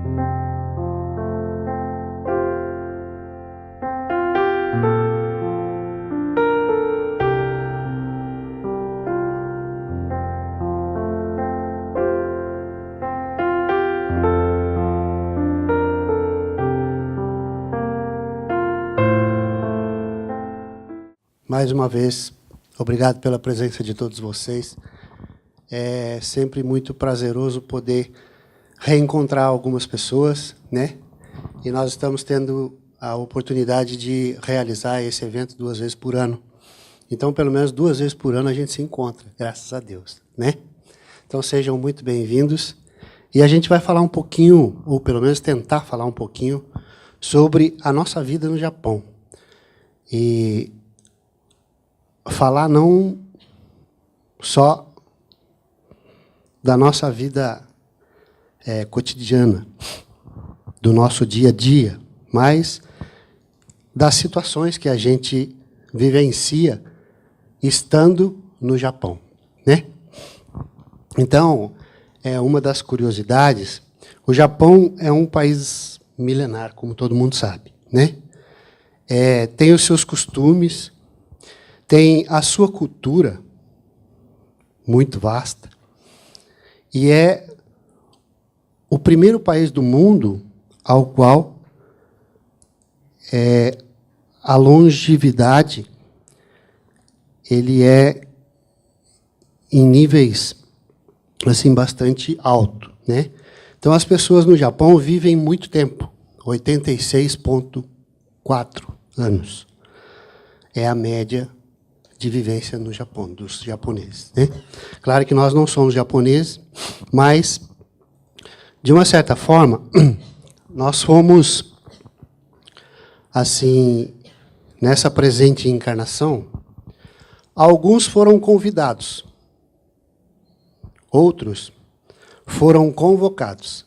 Mais uma vez, obrigado pela presença de todos vocês. É sempre muito prazeroso poder reencontrar algumas pessoas, né? E nós estamos tendo a oportunidade de realizar esse evento 2 vezes por ano. Então, pelo menos 2 vezes por ano a gente se encontra, graças a Deus, né? Então, sejam muito bem-vindos. E a gente vai falar um pouquinho, ou pelo menos tentar falar um pouquinho, sobre a nossa vida no Japão. E falar não só da nossa vida cotidiana, do nosso dia a dia, mas das situações que a gente vivencia estando no Japão, né? Então, uma das curiosidades, o Japão é um país milenar, como todo mundo sabe, né? Tem os seus costumes, tem a sua cultura muito vasta, e é o primeiro país do mundo ao qual a longevidade ele é em níveis assim bastante alto, né? Então as pessoas no Japão vivem muito tempo, 86,4 anos. É a média de vivência no Japão, dos japoneses, né? Claro que nós não somos japoneses, mas, de uma certa forma, nós fomos, assim, nessa presente encarnação, alguns foram convidados, outros foram convocados,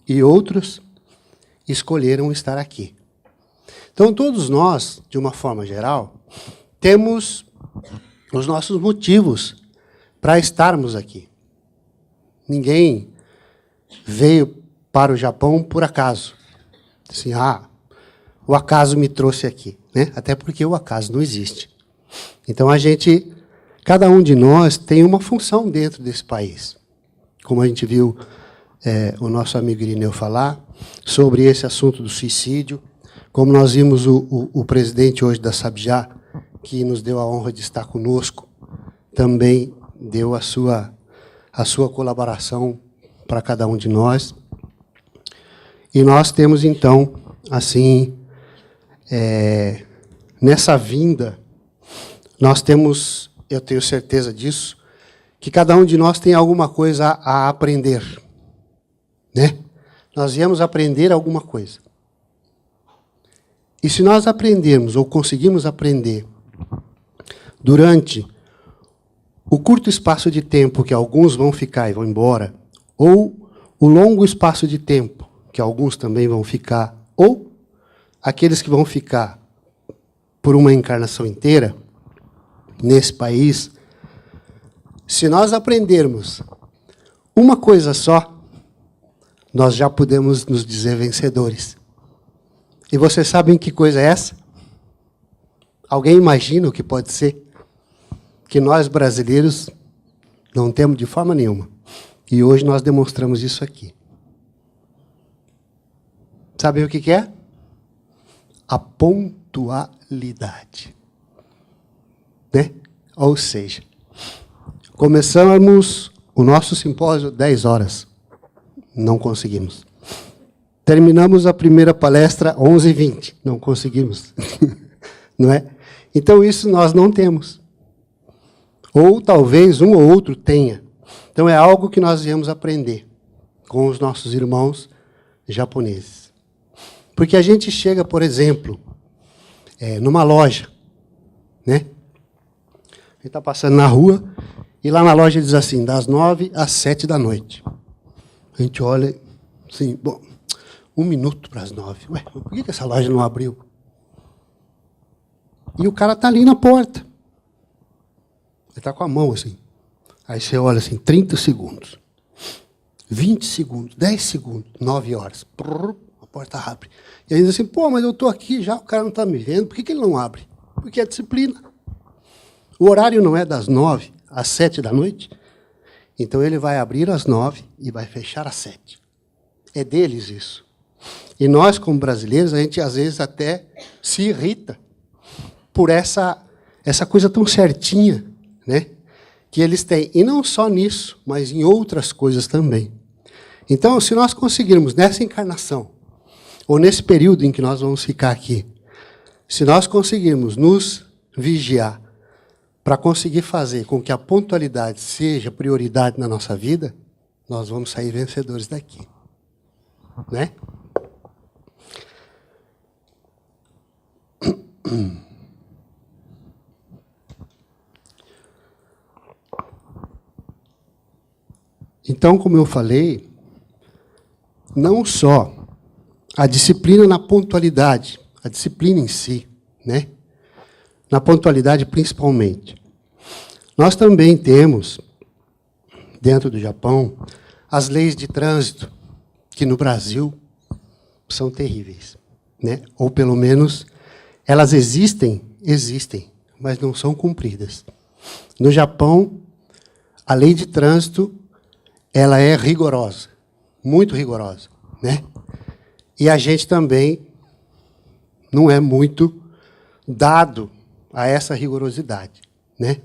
e outros escolheram estar aqui. Então, todos nós, de uma forma geral, temos os nossos motivos para estarmos aqui. Ninguém veio para o Japão por acaso. Assim, o acaso me trouxe aqui, né? Até porque o acaso não existe. Então, cada um de nós tem uma função dentro desse país. Como a gente viu o nosso amigo Irineu falar sobre esse assunto do suicídio, como nós vimos o presidente hoje da Sabjá, que nos deu a honra de estar conosco, também deu a sua colaboração para cada um de nós. E nós temos, então, assim, nessa vinda, nós temos, eu tenho certeza disso, que cada um de nós tem alguma coisa a aprender, né? Nós viemos aprender alguma coisa. E se nós aprendermos, ou conseguimos aprender, durante o curto espaço de tempo que alguns vão ficar e vão embora, ou o longo espaço de tempo que alguns também vão ficar, ou aqueles que vão ficar por uma encarnação inteira nesse país, se nós aprendermos uma coisa só, nós já podemos nos dizer vencedores. E vocês sabem que coisa é essa? Alguém imagina o que pode ser? Que nós, brasileiros, não temos de forma nenhuma. E hoje nós demonstramos isso aqui. Sabem o que é? A pontualidade. Né? Ou seja, começamos o nosso simpósio 10 horas. Não conseguimos. Terminamos a primeira palestra 11h20. Não conseguimos. Não é? Então, isso nós não temos. Ou talvez um ou outro tenha. Então, é algo que nós viemos aprender com os nossos irmãos japoneses. Porque a gente chega, por exemplo, numa loja, né? A gente está passando na rua e lá na loja diz assim, das 9 às 7 da noite. A gente olha assim, bom, 1 minuto para as 9. Ué, por que essa loja não abriu? E o cara está ali na porta. Ele está com a mão assim. Aí você olha assim, 30 segundos. 20 segundos, 10 segundos, 9 horas. Prrr, a porta abre. E aí diz assim, pô, mas eu estou aqui já, o cara não está me vendo, por que ele não abre? Porque é disciplina. O horário não é das 9 às 7 da noite, então ele vai abrir às 9 e vai fechar às 7. É deles isso. E nós, como brasileiros, a gente às vezes até se irrita por essa coisa tão certinha, né, que eles têm. E não só nisso, mas em outras coisas também. Então, se nós conseguirmos, nessa encarnação, ou nesse período em que nós vamos ficar aqui, se nós conseguirmos nos vigiar para conseguir fazer com que a pontualidade seja prioridade na nossa vida, nós vamos sair vencedores daqui. Né? Então, como eu falei, não só a disciplina na pontualidade, a disciplina em si, né? Na pontualidade principalmente. Nós também temos, dentro do Japão, as leis de trânsito, que no Brasil são terríveis, né? Ou pelo menos elas existem, mas não são cumpridas. No Japão, a lei de trânsito ela é rigorosa, muito rigorosa, né? E a gente também não é muito dado a essa rigorosidade, né?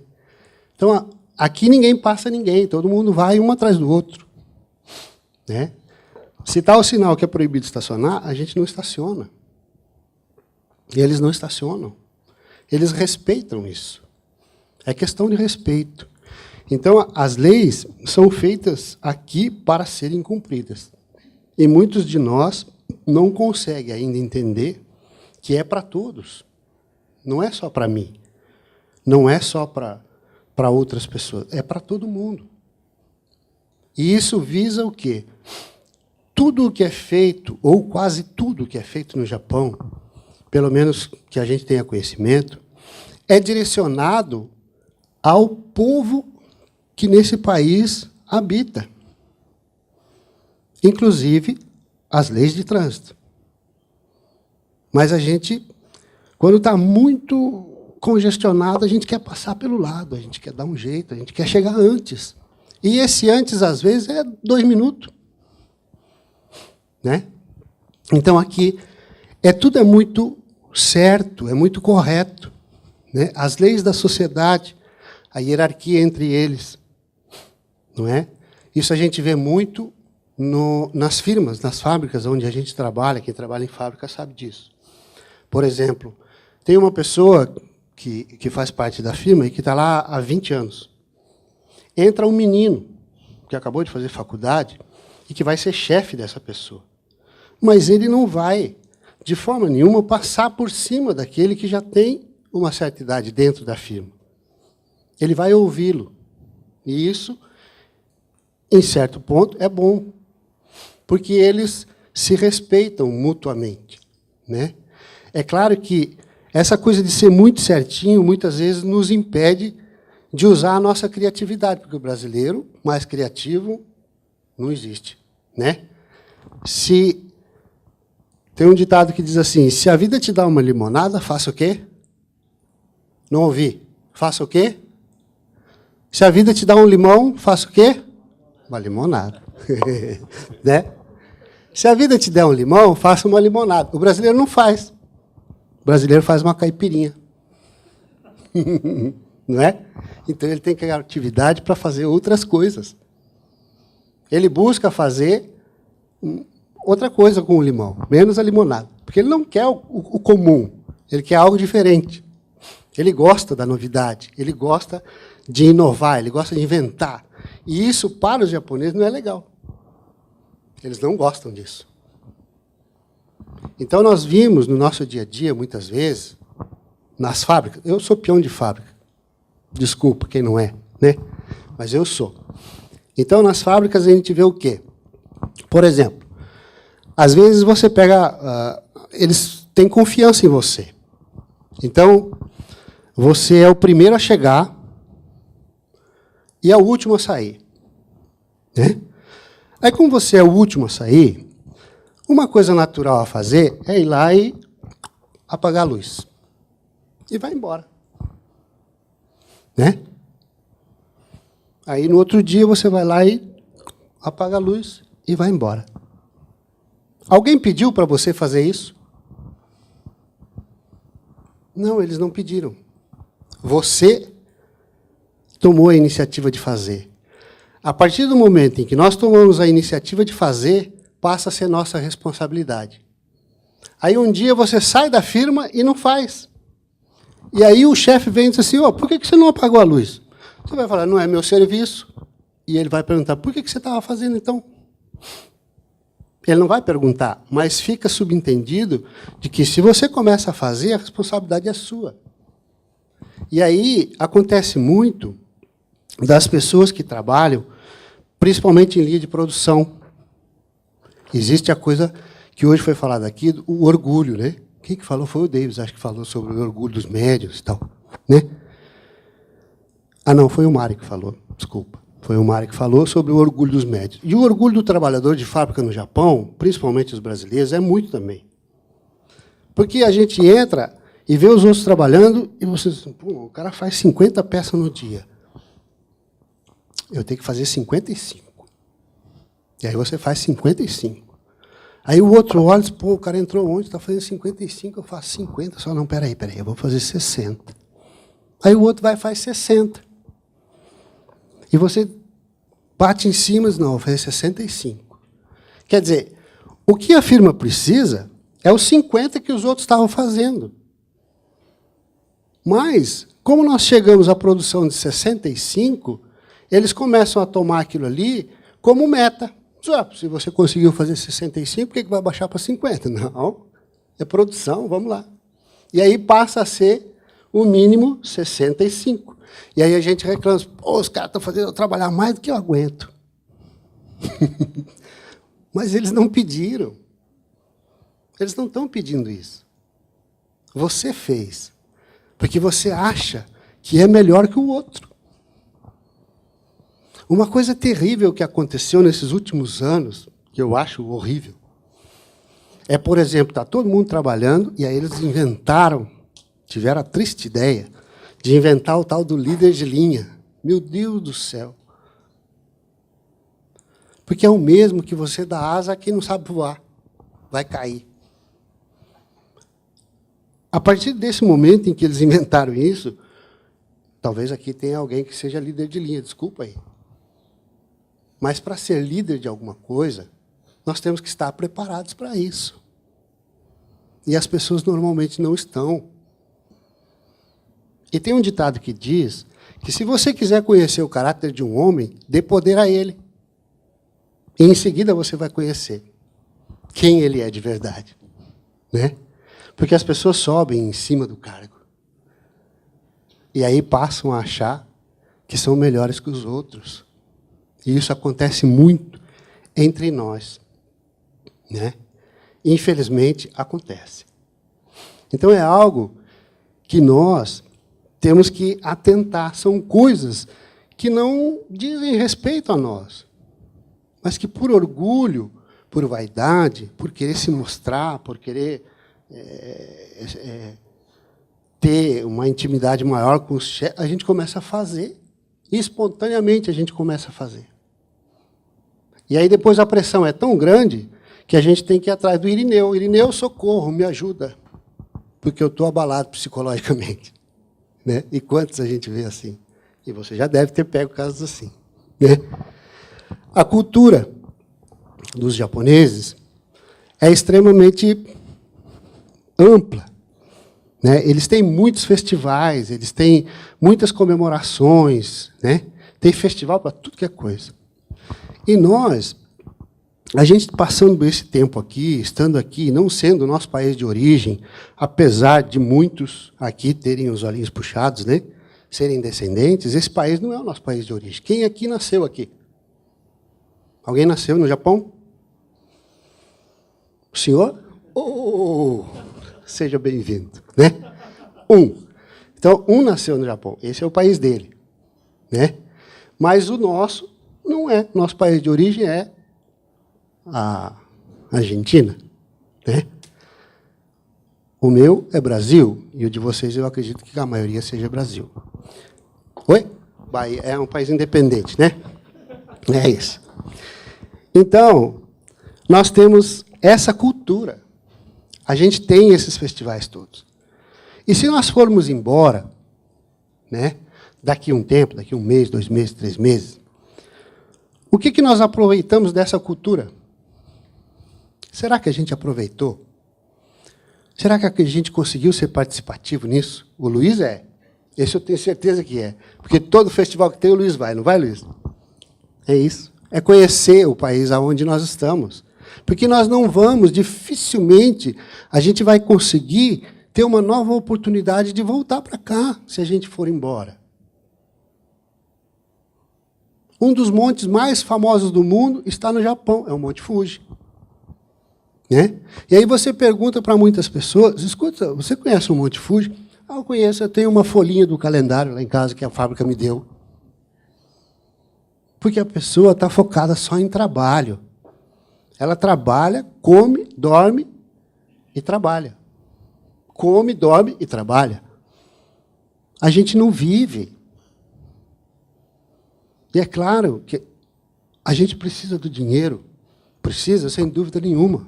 Então, aqui ninguém passa ninguém, todo mundo vai um atrás do outro, né? Se está o sinal que é proibido estacionar, a gente não estaciona. E eles não estacionam. Eles respeitam isso. É questão de respeito. Então, as leis são feitas aqui para serem cumpridas. E muitos de nós não conseguem ainda entender que é para todos. Não é só para mim. Não é só para outras pessoas. É para todo mundo. E isso visa o quê? Tudo o que é feito, ou quase tudo o que é feito no Japão, pelo menos que a gente tenha conhecimento, é direcionado ao povo que nesse país habita. Inclusive, as leis de trânsito. Mas a gente, quando está muito congestionado, a gente quer passar pelo lado, a gente quer dar um jeito, a gente quer chegar antes. E esse antes, às vezes, é 2 minutos. Né? Então, aqui, tudo é muito certo, é muito correto. Né? As leis da sociedade, a hierarquia entre eles. Não é? Isso a gente vê muito nas firmas, nas fábricas onde a gente trabalha, quem trabalha em fábrica sabe disso. Por exemplo, tem uma pessoa que faz parte da firma e que está lá há 20 anos. Entra um menino que acabou de fazer faculdade e que vai ser chefe dessa pessoa. Mas ele não vai, de forma nenhuma, passar por cima daquele que já tem uma certa idade dentro da firma. Ele vai ouvi-lo. E isso, em certo ponto, é bom, porque eles se respeitam mutuamente. Né? É claro que essa coisa de ser muito certinho, muitas vezes, nos impede de usar a nossa criatividade, porque o brasileiro mais criativo não existe. Né? Tem um ditado que diz assim, se a vida te dá uma limonada, faça o quê? Não ouvi. Faça o quê? Se a vida te dá um limão, faça o quê? Uma limonada. Né? Se a vida te der um limão, faça uma limonada. O brasileiro não faz. O brasileiro faz uma caipirinha. Não é? Então, ele tem criatividade para fazer outras coisas. Ele busca fazer outra coisa com o limão, menos a limonada. Porque ele não quer o comum, ele quer algo diferente. Ele gosta da novidade, ele gosta de inovar, ele gosta de inventar. E isso, para os japoneses, não é legal. Eles não gostam disso. Então, nós vimos no nosso dia a dia, muitas vezes, nas fábricas. Eu sou peão de fábrica. Desculpa quem não é, né? Mas eu sou. Então, nas fábricas, a gente vê o quê? Por exemplo, às vezes você pega... eles têm confiança em você. Então, você é o primeiro a chegar e é o último a sair. Né? Aí, como você é o último a sair, uma coisa natural a fazer é ir lá e apagar a luz. E vai embora. Né? Aí, no outro dia, você vai lá e apaga a luz e vai embora. Alguém pediu para você fazer isso? Não, eles não pediram. Você tomou a iniciativa de fazer. A partir do momento em que nós tomamos a iniciativa de fazer, passa a ser nossa responsabilidade. Aí um dia você sai da firma e não faz. E aí o chefe vem e diz assim, por que você não apagou a luz? Você vai falar, não é meu serviço. E ele vai perguntar, por que você estava fazendo então? Ele não vai perguntar, mas fica subentendido de que se você começa a fazer, a responsabilidade é sua. E aí acontece muito das pessoas que trabalham, principalmente em linha de produção. Existe a coisa que hoje foi falada aqui, o orgulho, né? Quem que falou? Foi o Davis, acho que falou sobre o orgulho dos médios e tal, né? Ah, não, foi o Mário que falou, desculpa. Foi o Mário que falou sobre o orgulho dos médios. E o orgulho do trabalhador de fábrica no Japão, principalmente os brasileiros, é muito também. Porque a gente entra e vê os outros trabalhando e você diz, o cara faz 50 peças no dia. Eu tenho que fazer 55. E aí você faz 55. Aí o outro olha e diz, o cara entrou ontem, está fazendo 55, eu faço 50. Só não, peraí, eu vou fazer 60. Aí o outro vai e faz 60. E você bate em cima e diz, não, vou fazer 65. Quer dizer, o que a firma precisa é os 50 que os outros estavam fazendo. Mas, como nós chegamos à produção de 65, eles começam a tomar aquilo ali como meta. Se você conseguiu fazer 65, por que vai baixar para 50? Não, é produção, vamos lá. E aí passa a ser o mínimo 65. E aí a gente reclama, os caras estão fazendo eu trabalhar mais do que eu aguento. Mas eles não pediram. Eles não estão pedindo isso. Você fez. Porque você acha que é melhor que o outro. Uma coisa terrível que aconteceu nesses últimos anos, que eu acho horrível, é, por exemplo, está todo mundo trabalhando, e aí eles tiveram a triste ideia de inventar o tal do líder de linha. Meu Deus do céu. Porque é o mesmo que você dá asa a quem não sabe voar. Vai cair. A partir desse momento em que eles inventaram isso, talvez aqui tenha alguém que seja líder de linha, desculpa aí. Mas para ser líder de alguma coisa, nós temos que estar preparados para isso. E as pessoas normalmente não estão. E tem um ditado que diz que se você quiser conhecer o caráter de um homem, dê poder a ele. E em seguida você vai conhecer quem ele é de verdade. Né? Porque as pessoas sobem em cima do cargo. E aí passam a achar que são melhores que os outros. E isso acontece muito entre nós. Né? Infelizmente, acontece. Então, é algo que nós temos que atentar. São coisas que não dizem respeito a nós, mas que, por orgulho, por vaidade, por querer se mostrar, por querer ter uma intimidade maior com os chefes, a gente começa a fazer. E, espontaneamente, a gente começa a fazer. E aí, depois, a pressão é tão grande que a gente tem que ir atrás do Irineu. Irineu, socorro, me ajuda, porque eu estou abalado psicologicamente. Né? E quantos a gente vê assim? E você já deve ter pego casos assim. Né? A cultura dos japoneses é extremamente ampla. Né? Eles têm muitos festivais, eles têm muitas comemorações, né? Tem festival para tudo que é coisa. E nós, a gente passando esse tempo aqui, estando aqui, não sendo o nosso país de origem, apesar de muitos aqui terem os olhinhos puxados, né? Serem descendentes, esse país não é o nosso país de origem. Quem aqui nasceu aqui? Alguém nasceu no Japão? O senhor? Oh, seja bem-vindo. Né? Então, nasceu no Japão. Esse é o país dele. Né? Mas o nosso não é. Nosso país de origem é a Argentina, né? O meu é Brasil, e o de vocês eu acredito que a maioria seja Brasil. Oi? Bahia é um país independente, né? É isso. Então, nós temos essa cultura. A gente tem esses festivais todos. E se nós formos embora, né, daqui a um tempo, daqui a 1 mês, 2 meses, 3 meses, o que nós aproveitamos dessa cultura? Será que a gente aproveitou? Será que a gente conseguiu ser participativo nisso? O Luiz é. Esse eu tenho certeza que é. Porque todo festival que tem, o Luiz vai. Não vai, Luiz? É isso. É conhecer o país aonde nós estamos. Porque nós não vamos, dificilmente, a gente vai conseguir ter uma nova oportunidade de voltar para cá, se a gente for embora. Um dos montes mais famosos do mundo está no Japão, é o Monte Fuji. Né? E aí você pergunta para muitas pessoas, escuta, você conhece o Monte Fuji? Ah, eu conheço, eu tenho uma folhinha do calendário lá em casa que a fábrica me deu. Porque a pessoa está focada só em trabalho. Ela trabalha, come, dorme e trabalha. Come, dorme e trabalha. A gente não vive. E é claro que a gente precisa do dinheiro. Precisa, sem dúvida nenhuma.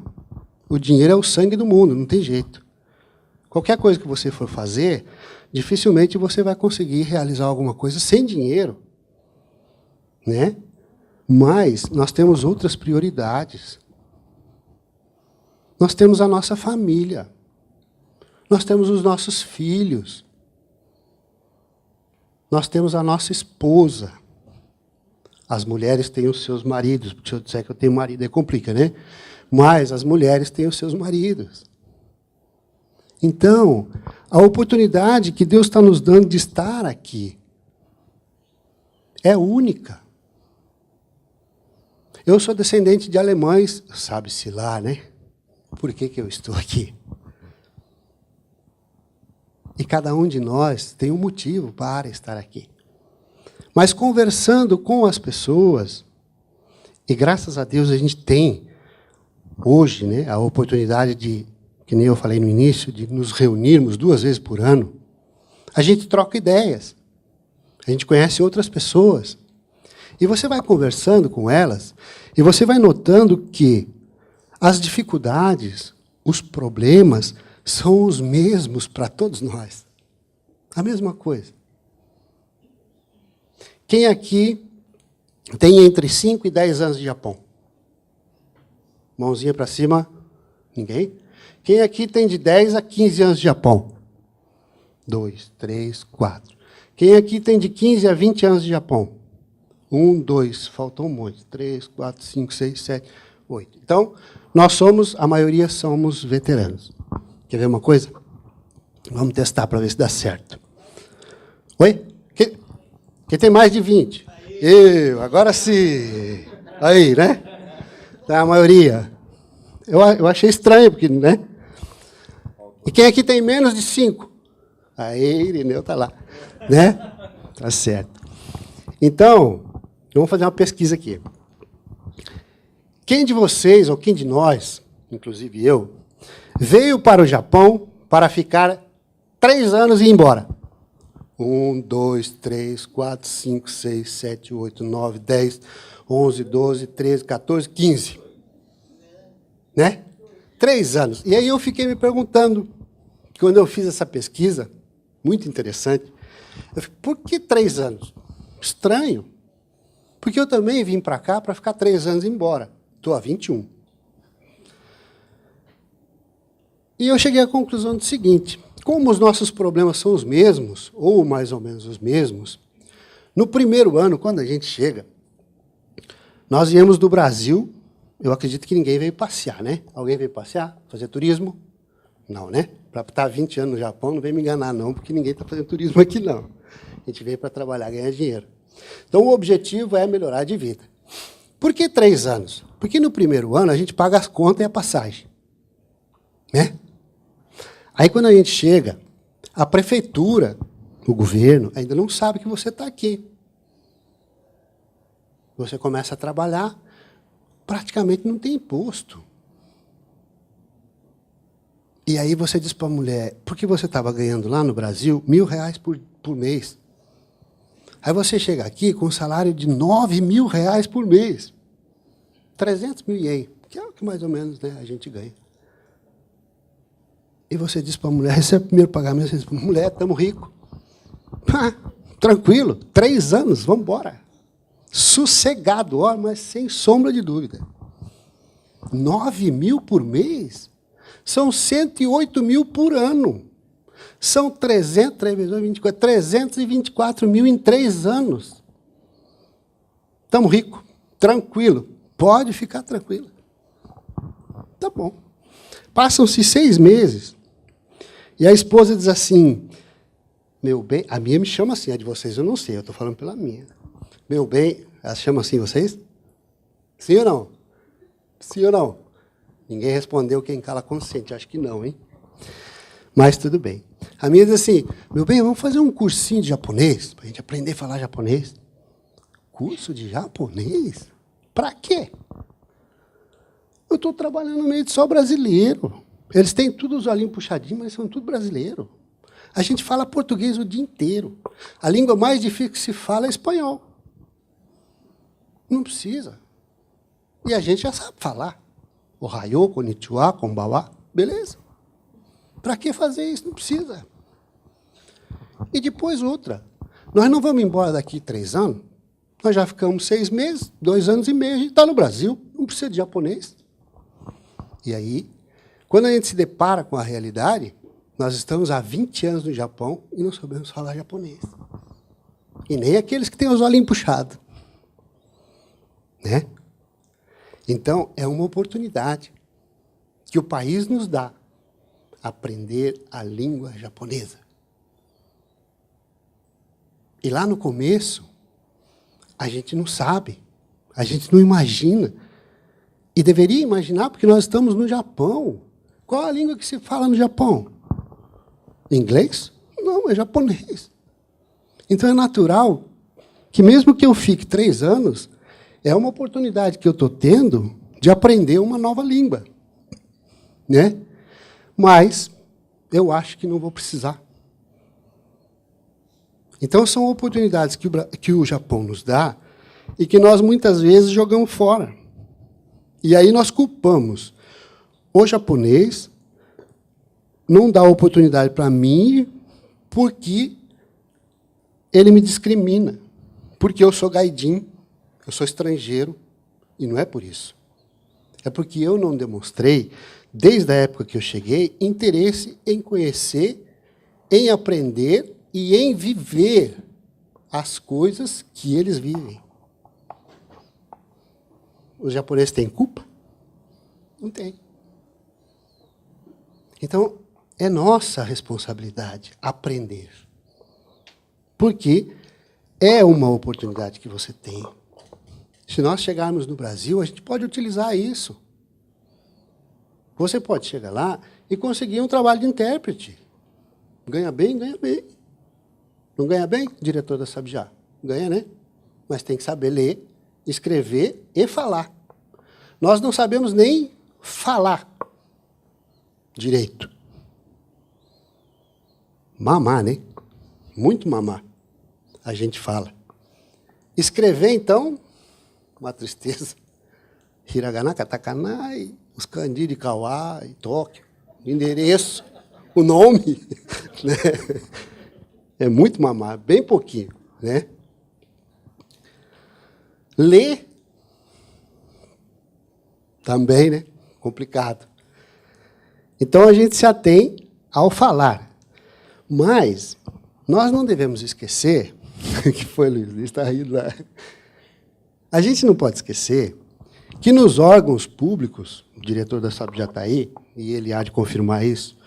O dinheiro é o sangue do mundo, não tem jeito. Qualquer coisa que você for fazer, dificilmente você vai conseguir realizar alguma coisa sem dinheiro. Né? Mas nós temos outras prioridades. Nós temos a nossa família. Nós temos os nossos filhos. Nós temos a nossa esposa. As mulheres têm os seus maridos. Se eu disser que eu tenho marido, aí complica, né? Mas as mulheres têm os seus maridos. Então, a oportunidade que Deus está nos dando de estar aqui é única. Eu sou descendente de alemães, sabe-se lá, né? Por que eu estou aqui? E cada um de nós tem um motivo para estar aqui. Mas conversando com as pessoas, e graças a Deus a gente tem, hoje, né, a oportunidade de, que nem eu falei no início, de nos reunirmos 2 vezes por ano, a gente troca ideias, a gente conhece outras pessoas, e você vai conversando com elas, e você vai notando que as dificuldades, os problemas, são os mesmos para todos nós. A mesma coisa. Quem aqui tem entre 5 e 10 anos de Japão? Mãozinha para cima. Ninguém? Quem aqui tem de 10 a 15 anos de Japão? 2, 3, 4. Quem aqui tem de 15 a 20 anos de Japão? 1, 2, faltou um monte. 3, 4, 5, 6, 7, 8. Então, nós somos, a maioria somos veteranos. Quer ver uma coisa? Vamos testar para ver se dá certo. Oi? Quem tem mais de 20? Eu, agora sim. Aí, né? Tá, a maioria. Eu achei estranho, porque, né? E quem aqui tem menos de 5? Aí, Irineu está lá. Né? Tá certo. Então, vamos fazer uma pesquisa aqui. Quem de vocês, ou quem de nós, inclusive eu, veio para o Japão para ficar 3 anos e ir embora? 1, 2, 3, 4, 5, 6, 7, 8, 9, 10, 11, 12, 13, 14, 15. Né? 3 anos. E aí eu fiquei me perguntando, quando eu fiz essa pesquisa, muito interessante, eu fiquei, por que 3 anos? Estranho. Porque eu também vim para cá para ficar 3 anos e ir embora. Estou há 21. E eu cheguei à conclusão do seguinte, como os nossos problemas são os mesmos, ou mais ou menos os mesmos, no primeiro ano, quando a gente chega, nós viemos do Brasil, eu acredito que ninguém veio passear, né? Alguém veio passear? Fazer turismo? Não, né? Para estar 20 anos no Japão, não vem me enganar, não, porque ninguém está fazendo turismo aqui, não. A gente veio para trabalhar, ganhar dinheiro. Então, o objetivo é melhorar de vida. Por que 3 anos? Porque no primeiro ano a gente paga as contas e a passagem. Né? Aí, quando a gente chega, a prefeitura, o governo, ainda não sabe que você está aqui. Você começa a trabalhar, praticamente não tem imposto. E aí você diz para a mulher, porque você estava ganhando lá no Brasil R$ 1.000 por mês. Aí você chega aqui com um salário de R$ 9.000 por mês. 300 mil ien, que é o que mais ou menos, né, a gente ganha. E você diz para a mulher, esse é o primeiro pagamento, você diz, mulher, estamos ricos. Tranquilo, 3 anos, vamos embora. Sossegado, ó, mas sem sombra de dúvida. 9.000 por mês? São 108 mil por ano. São 324 mil em 3 anos. Estamos ricos, tranquilo. Pode ficar tranquilo. Tá bom. Passam-se 6 meses. E a esposa diz assim, meu bem, a minha me chama assim, a de vocês eu não sei, eu estou falando pela minha. Meu bem, ela chama assim vocês? Sim ou não? Sim ou não? Ninguém respondeu quem cala consciente, acho que não, hein? Mas tudo bem. A minha diz assim, meu bem, vamos fazer um cursinho de japonês, para a gente aprender a falar japonês. Curso de japonês? Para quê? Eu estou trabalhando no meio de só brasileiro. Eles têm tudo os olhinhos puxadinhos, mas são tudo brasileiro. A gente fala português o dia inteiro. A língua mais difícil que se fala é espanhol. Não precisa. E a gente já sabe falar. Ohayou, konnichiwa, konbawa, beleza. Para que fazer isso? Não precisa. E depois outra. Nós não vamos embora daqui 3 anos. Nós já ficamos 6 meses, 2 anos e meio, a gente está no Brasil. Não precisa de japonês. E aí, quando a gente se depara com a realidade, nós estamos há 20 anos no Japão e não sabemos falar japonês. E nem aqueles que têm os olhinhos puxados. Né? Então, é uma oportunidade que o país nos dá, aprender a língua japonesa. E lá no começo, a gente não sabe, a gente não imagina. E deveria imaginar, porque nós estamos no Japão. Qual a língua que se fala no Japão? Inglês? Não, é japonês. Então, é natural que, mesmo que eu fique 3 anos, é uma oportunidade que eu estou tendo de aprender uma nova língua. Né? Mas eu acho que não vou precisar. Então, são oportunidades que o Japão nos dá e que nós, muitas vezes, jogamos fora. E aí nós culpamos o japonês, não dá oportunidade para mim porque ele me discrimina, porque eu sou gaidin, eu sou estrangeiro, e não é por isso. É porque eu não demonstrei, desde a época que eu cheguei, interesse em conhecer, em aprender e em viver as coisas que eles vivem. Os japoneses têm culpa? Não tem. Então, é nossa responsabilidade aprender. Porque é uma oportunidade que você tem. Se nós chegarmos no Brasil, a gente pode utilizar isso. Você pode chegar lá e conseguir um trabalho de intérprete. Ganha bem, ganha bem. Não ganha bem? Diretor da Sabjá. Ganha, né? Mas tem que saber ler, escrever e falar. Nós não sabemos nem falar direito. Mamar, né? Muito mamar. A gente fala. Escrever, então, uma tristeza. Hiragana, katakana, os kanji de kawa, e toque, endereço, o nome. Né? É muito mamar, bem pouquinho. Né? Ler, também, né? Complicado. Então, a gente se atém ao falar. Mas nós não devemos esquecer, que foi, Luiz está rindo lá. A gente não pode esquecer que nos órgãos públicos, o diretor da SAP já está aí, e ele há de confirmar isso,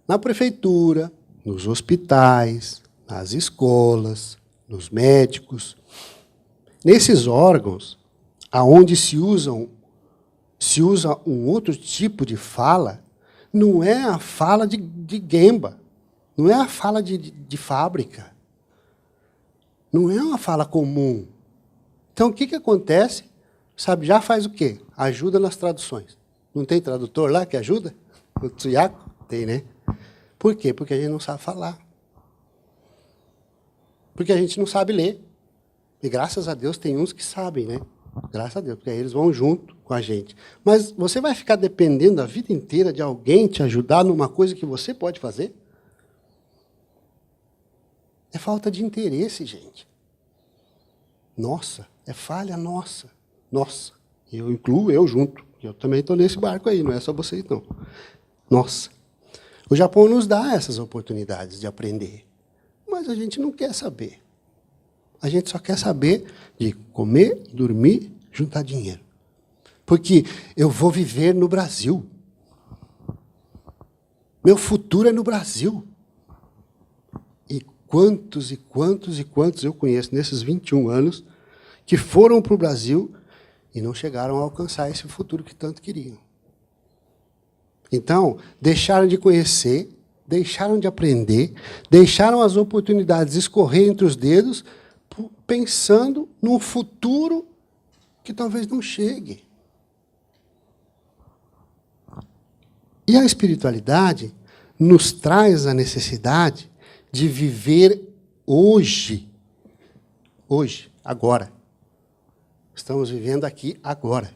na prefeitura, nos hospitais, nas escolas, nos médicos, nesses órgãos, aonde se usa um outro tipo de fala, não é a fala de Gemba, não é a fala de fábrica, não é uma fala comum. Então, o que acontece? Sabe, já faz o quê? Ajuda nas traduções. Não tem tradutor lá que ajuda? O Tsuyaku? Tem, né? Por quê? Porque a gente não sabe falar. Porque a gente não sabe ler. E graças a Deus tem uns que sabem, né? Graças a Deus, porque aí eles vão junto com a gente. Mas você vai ficar dependendo a vida inteira de alguém te ajudar numa coisa que você pode fazer? É falta de interesse, gente. Nossa, é falha nossa. Nossa, eu incluo eu junto. Eu também estou nesse barco aí, não é só vocês, não. Nossa. O Japão nos dá essas oportunidades de aprender. Mas a gente não quer saber. A gente só quer saber de comer, dormir, juntar dinheiro. Porque eu vou viver no Brasil. Meu futuro é no Brasil. E quantos eu conheço nesses 21 anos que foram para o Brasil e não chegaram a alcançar esse futuro que tanto queriam. Então, deixaram de conhecer, deixaram de aprender, deixaram as oportunidades escorrer entre os dedos, pensando num futuro que talvez não chegue. E a espiritualidade nos traz a necessidade de viver hoje. Hoje, agora. Estamos vivendo aqui agora.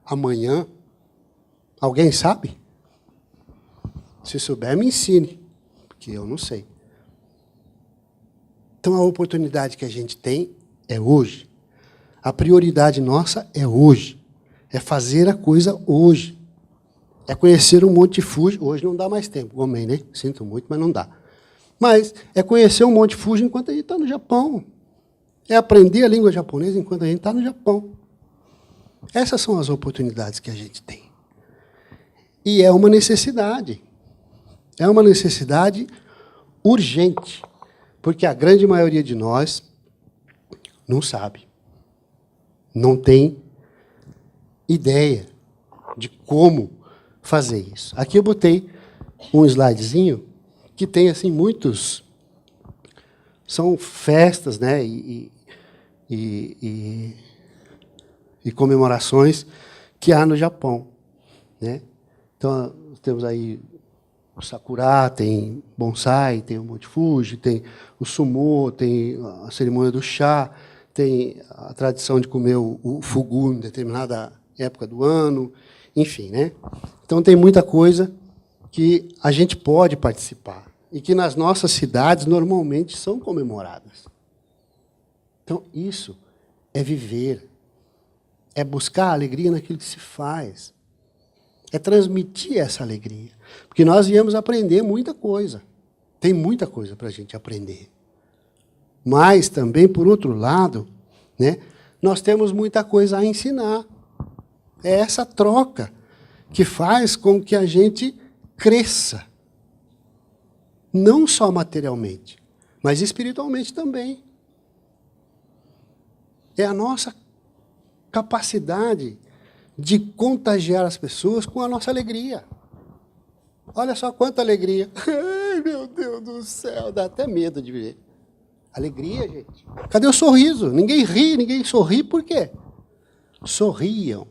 Amanhã, alguém sabe? Se souber, me ensine, porque eu não sei. Então, a oportunidade que a gente tem é hoje. A prioridade nossa é hoje. É fazer a coisa hoje. É conhecer o Monte Fuji. Hoje não dá mais tempo. Homem, né? Sinto muito, mas não dá. Mas é conhecer o Monte Fuji enquanto a gente está no Japão. É aprender a língua japonesa enquanto a gente está no Japão. Essas são as oportunidades que a gente tem. E é uma necessidade. É uma necessidade urgente. Porque a grande maioria de nós não sabe. Não tem ideia de como fazer isso. Aqui eu botei um slidezinho que tem assim muitos... São festas, né, e comemorações que há no Japão, né? Então, temos aí o Sakura, tem bonsai, tem o Monte Fuji, tem o sumo, tem a cerimônia do chá, tem a tradição de comer o fugu em determinada época do ano, enfim, né? Então, tem muita coisa que a gente pode participar e que nas nossas cidades normalmente são comemoradas. Então, isso é viver, é buscar alegria naquilo que se faz, é transmitir essa alegria. Porque nós viemos aprender muita coisa. Tem muita coisa para a gente aprender. Mas também, por outro lado, né, nós temos muita coisa a ensinar. É essa troca que faz com que a gente cresça. Não só materialmente, mas espiritualmente também. É a nossa capacidade de contagiar as pessoas com a nossa alegria. Olha só quanta alegria. Ai, meu Deus do céu, dá até medo de ver. Alegria, gente. Cadê o sorriso? Ninguém ri, ninguém sorri, por quê? Sorriam.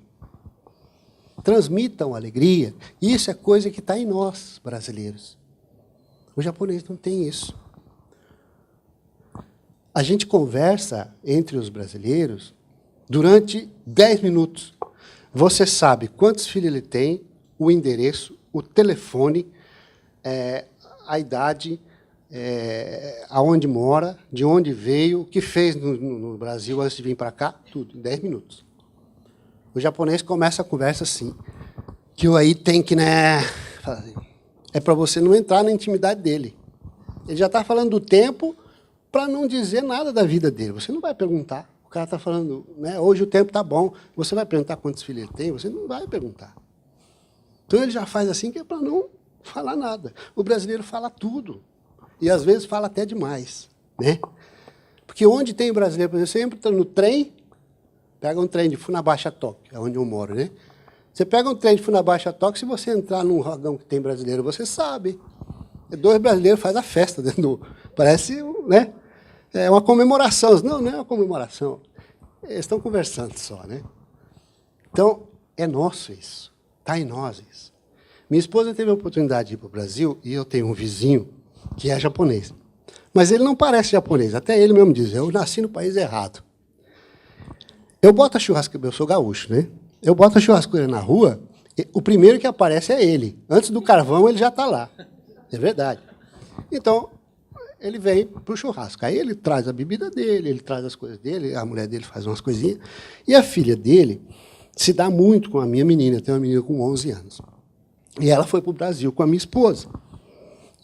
Transmitam alegria. Isso é coisa que está em nós, brasileiros. O japonês não tem isso. A gente conversa entre os brasileiros durante 10 minutos. Você sabe quantos filhos ele tem, o endereço, o telefone, a idade, aonde mora, de onde veio, o que fez no Brasil antes de vir para cá, tudo, em 10 minutos. O japonês começa a conversa assim, que eu aí tem que, né, fazer. É para você não entrar na intimidade dele. Ele já está falando do tempo para não dizer nada da vida dele. Você não vai perguntar. O cara está falando, né, hoje o tempo está bom. Você vai perguntar quantos filhos ele tem? Você não vai perguntar. Então ele já faz assim que é para não falar nada. O brasileiro fala tudo. E às vezes fala até demais, né? Porque onde tem brasileiro, por exemplo, você entra no trem, pega um trem de Funabashi Tóquio, é onde eu moro, né? Você pega um trem de Funabashi a Tóquio, se você entrar num vagão que tem brasileiro, você sabe. 2 brasileiros fazem a festa dentro do... Parece, né? É uma comemoração. Não, não é uma comemoração. Eles estão conversando só, né? Então, é nosso isso. Está em nós isso. Minha esposa teve a oportunidade de ir para o Brasil e eu tenho um vizinho que é japonês. Mas ele não parece japonês. Até ele mesmo diz, eu nasci no país errado. Eu boto a churrasqueira, eu sou gaúcho, né? Eu boto a churrasqueira na rua, o primeiro que aparece é ele. Antes do carvão, ele já está lá. É verdade. Então, ele vem para o churrasco. Aí ele traz a bebida dele, ele traz as coisas dele, a mulher dele faz umas coisinhas. E a filha dele se dá muito com a minha menina, tem uma menina com 11 anos. E ela foi para o Brasil com a minha esposa.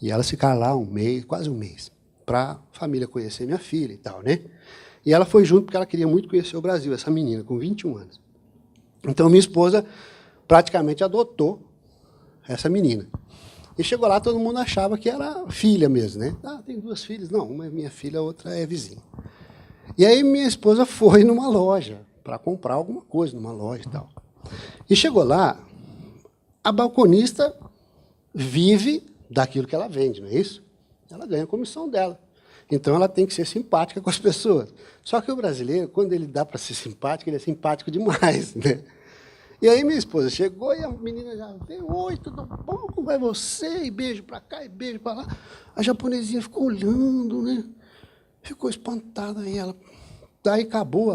E elas ficaram lá um mês, quase um mês, para a família conhecer minha filha e tal, né? E ela foi junto porque ela queria muito conhecer o Brasil, essa menina, com 21 anos. Então, minha esposa praticamente adotou essa menina. E chegou lá, todo mundo achava que era filha mesmo, né? Ah, tem duas filhas. Não, uma é minha filha, a outra é vizinha. E aí minha esposa foi numa loja para comprar alguma coisa, numa loja e tal. E chegou lá, a balconista vive daquilo que ela vende, não é isso? Ela ganha a comissão dela. Então, ela tem que ser simpática com as pessoas. Só que o brasileiro, quando ele dá para ser simpático, ele é simpático demais, né? E aí minha esposa chegou e a menina já veio, oi, tudo bom, como vai você? E beijo para cá, e beijo para lá. A japonesinha ficou olhando, né? Ficou espantada. Aí ela... Daí acabou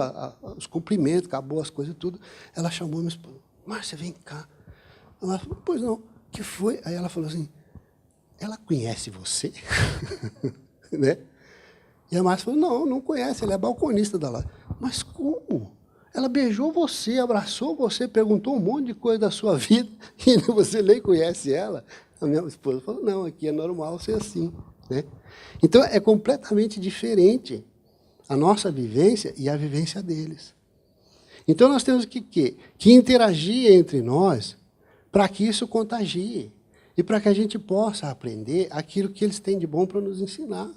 os cumprimentos, acabou as coisas tudo. Ela chamou a minha esposa, Márcia, vem cá. Ela falou, pois não, o que foi? Aí ela falou assim, ela conhece você? Né? E a Márcia falou, não, não conhece, ele é balconista da loja. Mas como? Ela beijou você, abraçou você, perguntou um monte de coisa da sua vida e você nem conhece ela. A minha esposa falou, não, aqui é normal ser assim. Né? Então, é completamente diferente a nossa vivência e a vivência deles. Então, nós temos que interagir entre nós para que isso contagie e para que a gente possa aprender aquilo que eles têm de bom para nos ensinar.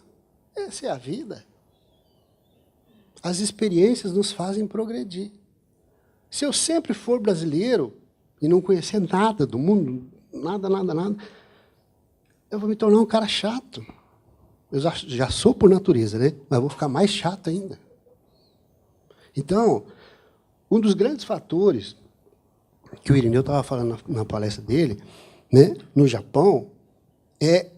Essa é a vida. As experiências nos fazem progredir. Se eu sempre for brasileiro e não conhecer nada do mundo, nada, eu vou me tornar um cara chato. Eu já sou por natureza, né? Mas vou ficar mais chato ainda. Então, um dos grandes fatores que o Irineu estava falando na palestra dele, né, no Japão, é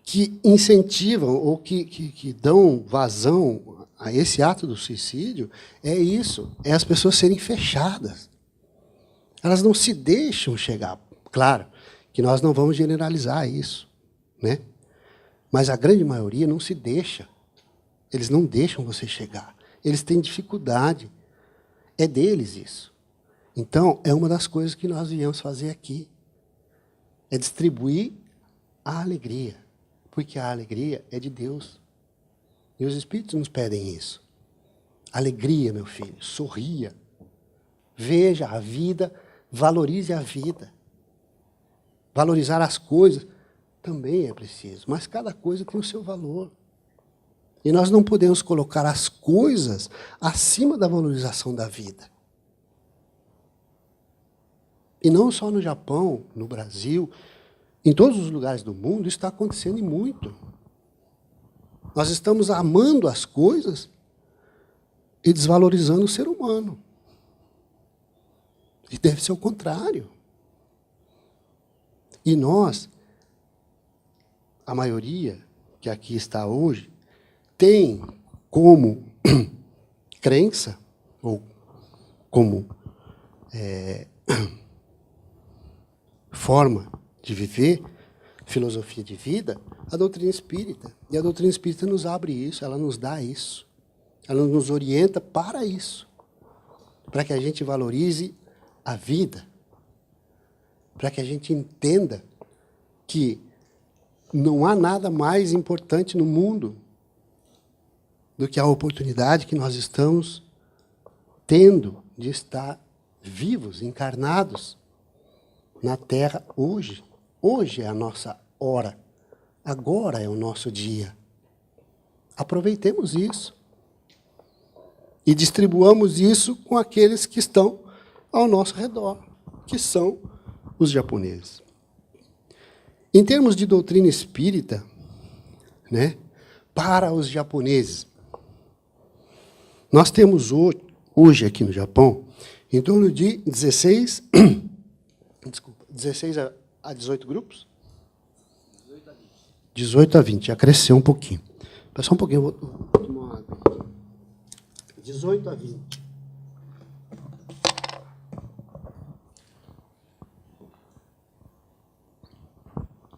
que incentivam ou que dão vazão a esse ato do suicídio, é isso, é as pessoas serem fechadas. Elas não se deixam chegar. Claro que nós não vamos generalizar isso, né? Mas a grande maioria não se deixa. Eles não deixam você chegar. Eles têm dificuldade. É deles isso. Então, é uma das coisas que nós viemos fazer aqui. É distribuir a alegria. Porque a alegria é de Deus. E os Espíritos nos pedem isso. Alegria, meu filho, sorria. Veja a vida, valorize a vida. Valorizar as coisas também é preciso, mas cada coisa tem o seu valor. E nós não podemos colocar as coisas acima da valorização da vida. E não só no Japão, no Brasil, em todos os lugares do mundo, isso está acontecendo e muito. Nós estamos amando as coisas e desvalorizando o ser humano. E deve ser o contrário. E nós, a maioria que aqui está hoje, tem como crença, ou como forma de viver, filosofia de vida, a doutrina espírita. E a doutrina espírita nos abre isso, ela nos dá isso. Ela nos orienta para isso. Para que a gente valorize a vida. Para que a gente entenda que não há nada mais importante no mundo do que a oportunidade que nós estamos tendo de estar vivos, encarnados na Terra hoje. Hoje é a nossa hora. Agora é o nosso dia. Aproveitemos isso. E distribuamos isso com aqueles que estão ao nosso redor, que são os japoneses. Em termos de doutrina espírita, né, para os japoneses, nós temos hoje aqui no Japão Em torno de 16, desculpa, 16 a 18 grupos? 18 a 20, já cresceu um pouquinho. Espera só um pouquinho, eu vou tomar uma água aqui. 18 a 20.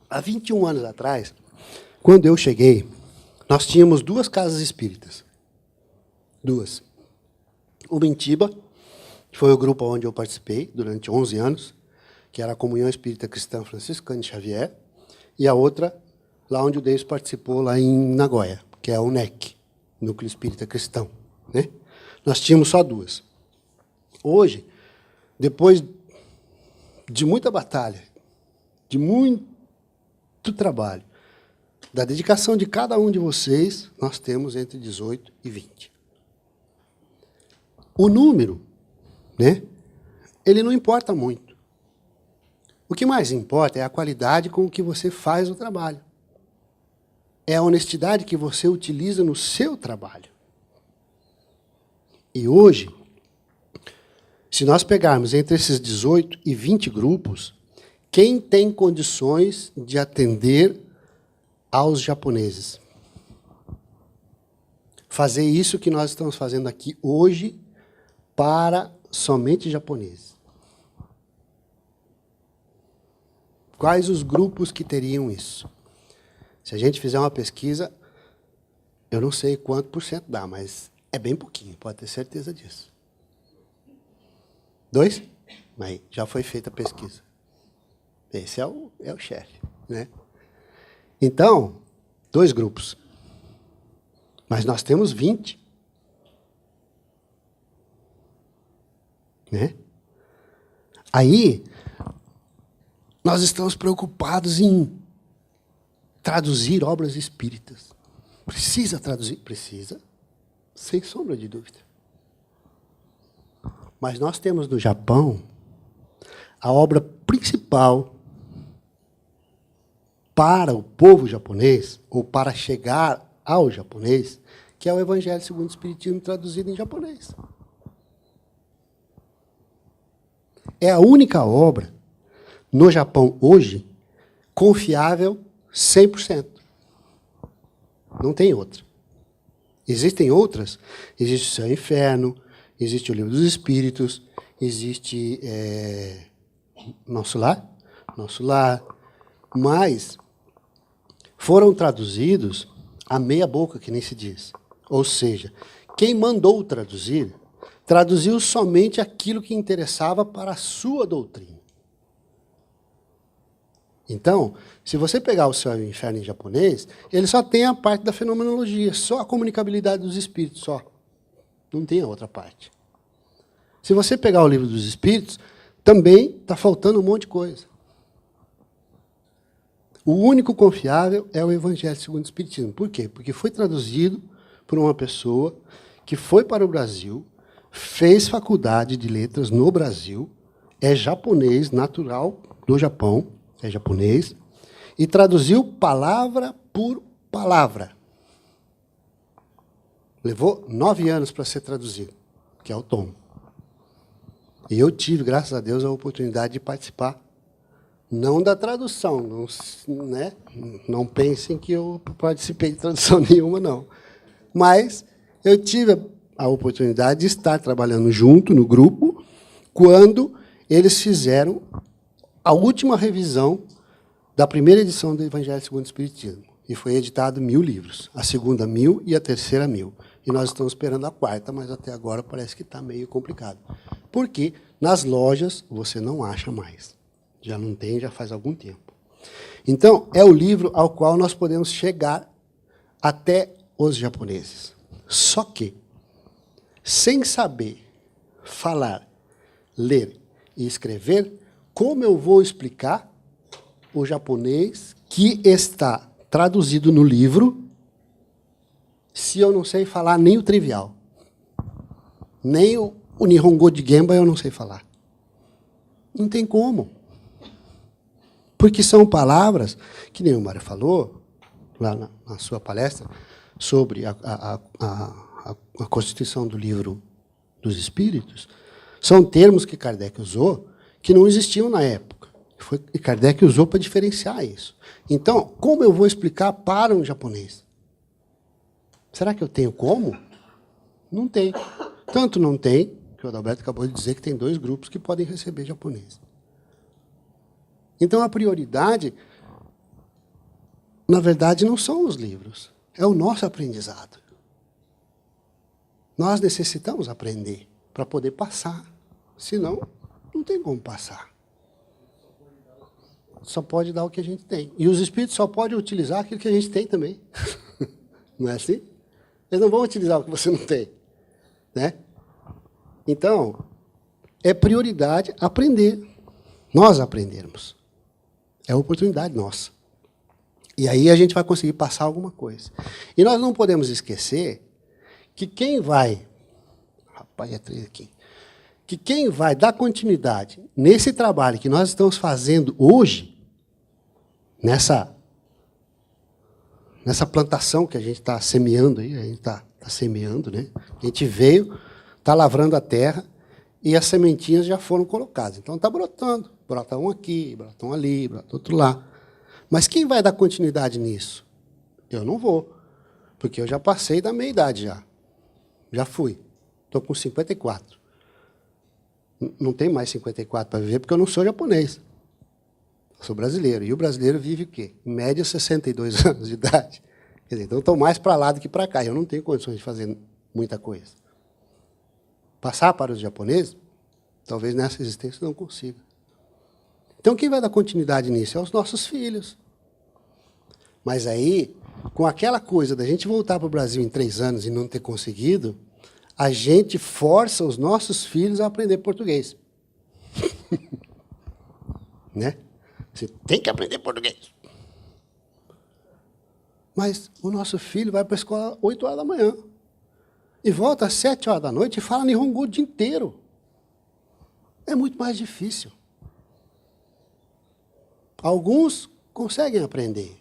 Há 21 anos atrás, quando eu cheguei, nós tínhamos 2 casas espíritas. 2. Uma em Tiba, que foi o grupo onde eu participei durante 11 anos, que era a Comunhão Espírita Cristã Franciscana de Xavier, e a outra, lá onde o Deus participou, lá em Nagoya, que é a UNEC, Núcleo Espírita Cristão. Né? Nós tínhamos só 2. Hoje, depois de muita batalha, de muito trabalho, da dedicação de cada um de vocês, nós temos entre 18 e 20. O número, né, ele não importa muito. O que mais importa é a qualidade com que você faz o trabalho. É a honestidade que você utiliza no seu trabalho. E hoje, se nós pegarmos entre esses 18 e 20 grupos, quem tem condições de atender aos japoneses? Fazer isso que nós estamos fazendo aqui hoje para somente japoneses. Quais os grupos que teriam isso? Se a gente fizer uma pesquisa, eu não sei quanto por cento dá, mas é bem pouquinho, pode ter certeza disso. 2? Mas já foi feita a pesquisa. Esse é o chefe, né? Então, 2 grupos. Mas nós temos 20. Né? Aí, nós estamos preocupados em traduzir obras espíritas. Precisa traduzir? Precisa, sem sombra de dúvida. Mas nós temos no Japão a obra principal para o povo japonês, ou para chegar ao japonês, que é o Evangelho segundo o Espiritismo traduzido em japonês. É a única obra no Japão hoje confiável 100%. Não tem outra. Existem outras. Existe o Céu e o Inferno, existe o Livro dos Espíritos, existe Nosso Lar, mas foram traduzidos a meia boca, que nem se diz. Ou seja, quem mandou traduzir, traduziu somente aquilo que interessava para a sua doutrina. Então, se você pegar o Céu e o Inferno em japonês, ele só tem a parte da fenomenologia, só a comunicabilidade dos espíritos, só. Não tem a outra parte. Se você pegar o Livro dos Espíritos, também está faltando um monte de coisa. O único confiável é o Evangelho segundo o Espiritismo. Por quê? Porque foi traduzido por uma pessoa que foi para o Brasil, fez faculdade de letras no Brasil, é japonês, natural do Japão, é japonês, e traduziu palavra por palavra. Levou 9 anos para ser traduzido, que é o tom. E eu tive, graças a Deus, a oportunidade de participar. Não da tradução, né? Não pensem que eu participei de tradução nenhuma, não. Mas eu tive a oportunidade de estar trabalhando junto no grupo quando eles fizeram a última revisão da primeira edição do Evangelho segundo o Espiritismo. E foi editado 1000 livros. A segunda 1000 e a terceira 1000. E nós estamos esperando a quarta, mas até agora parece que está meio complicado. Porque nas lojas você não acha mais. Já não tem, já faz algum tempo. Então, é o livro ao qual nós podemos chegar até os japoneses. Só que, sem saber falar, ler e escrever, como eu vou explicar o japonês que está traduzido no livro se eu não sei falar nem o trivial? Nem o Nihongo de Genba eu não sei falar. Não tem como. Porque são palavras, que nem o Mário falou, lá na sua palestra, sobre a Constituição do Livro dos Espíritos, São termos que Kardec usou que não existiam na época. E Kardec usou para diferenciar isso. Então, como eu vou explicar para um japonês? Será que eu tenho como? Não tem. Tanto não tem, que o Adalberto acabou de dizer que tem 2 grupos que podem receber japonês. Então, a prioridade, na verdade, não são os livros. É o nosso aprendizado. Nós necessitamos aprender para poder passar. Senão, não tem como passar. Só pode dar o que a gente tem. E os espíritos só podem utilizar aquilo que a gente tem também. Não é assim? Eles não vão utilizar o que você não tem. Né? Então, é prioridade aprender. Nós aprendermos. É oportunidade nossa. E aí a gente vai conseguir passar alguma coisa. E nós não podemos esquecer que quem vai... Rapaz, é 3 aqui. Que quem vai dar continuidade nesse trabalho que nós estamos fazendo hoje, nessa plantação que a gente está semeando aí, a gente está semeando, né? A gente veio, está lavrando a terra e as sementinhas já foram colocadas. Então está brotando. Brota um aqui, brota um ali, brota outro lá. Mas quem vai dar continuidade nisso? Eu não vou, porque eu já passei da meia-idade já. Já fui. Estou com 54. Não tem mais 54 para viver, porque eu não sou japonês. Eu sou brasileiro. E o brasileiro vive o quê? Em média, 62 anos de idade. Quer dizer, então estou mais para lá do que para cá. Eu não tenho condições de fazer muita coisa. Passar para os japoneses, talvez nessa existência não consiga. Então, quem vai dar continuidade nisso? É os nossos filhos. Mas aí, com aquela coisa da gente voltar para o Brasil em 3 anos e não ter conseguido, a gente força os nossos filhos a aprender português. Né? Você tem que aprender português. Mas o nosso filho vai para a escola às 8 horas da manhã. E volta às 7 horas da noite e fala Nihongo o dia inteiro. É muito mais difícil. Alguns conseguem aprender.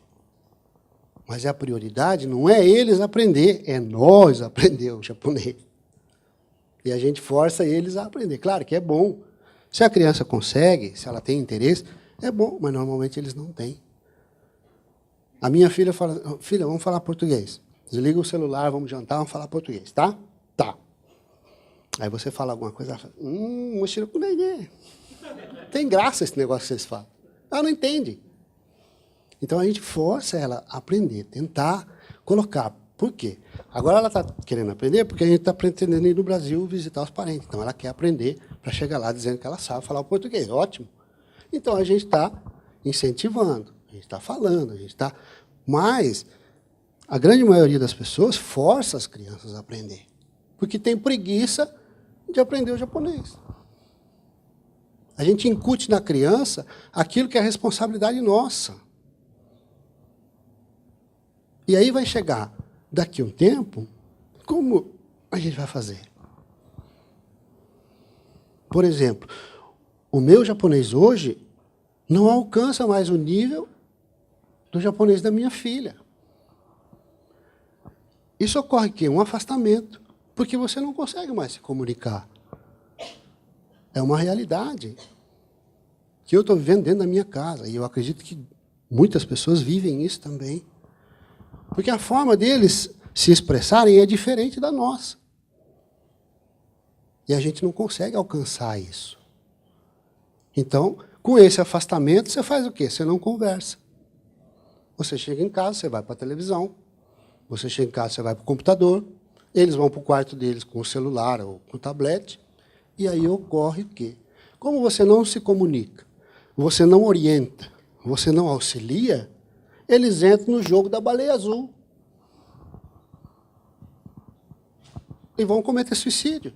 Mas a prioridade não é eles aprender, é nós aprender o japonês. E a gente força eles a aprender. Claro que é bom. Se a criança consegue, se ela tem interesse, é bom, mas normalmente eles não têm. A minha filha fala, filha, vamos falar português. Desliga o celular, vamos jantar, vamos falar português, tá? Tá. Aí você fala alguma coisa, ela fala, mochila com neném. Tem graça esse negócio que vocês falam. Ela não entende. Então a gente força ela a aprender, tentar colocar. Por quê? Agora ela está querendo aprender porque a gente está pretendendo ir no Brasil visitar os parentes. Então ela quer aprender para chegar lá dizendo que ela sabe falar o português. Ótimo. Então a gente está incentivando, a gente está falando, a gente está... Mas a grande maioria das pessoas força as crianças a aprender. Porque tem preguiça de aprender o japonês. A gente incute na criança aquilo que é responsabilidade nossa. E aí vai chegar, daqui a um tempo, como a gente vai fazer? Por exemplo, o meu japonês hoje não alcança mais o nível do japonês da minha filha. Isso ocorre o quê? Um afastamento, porque você não consegue mais se comunicar. É uma realidade que eu estou vivendo dentro da minha casa, e eu acredito que muitas pessoas vivem isso também. Porque a forma deles se expressarem é diferente da nossa. E a gente não consegue alcançar isso. Então, com esse afastamento, você faz o quê? Você não conversa. Você chega em casa, você vai para a televisão. Você chega em casa, você vai para o computador. Eles vão para o quarto deles com o celular ou com o tablet. E aí ocorre o quê? Como você não se comunica, você não orienta, você não auxilia, eles entram no jogo da baleia azul. E vão cometer suicídio.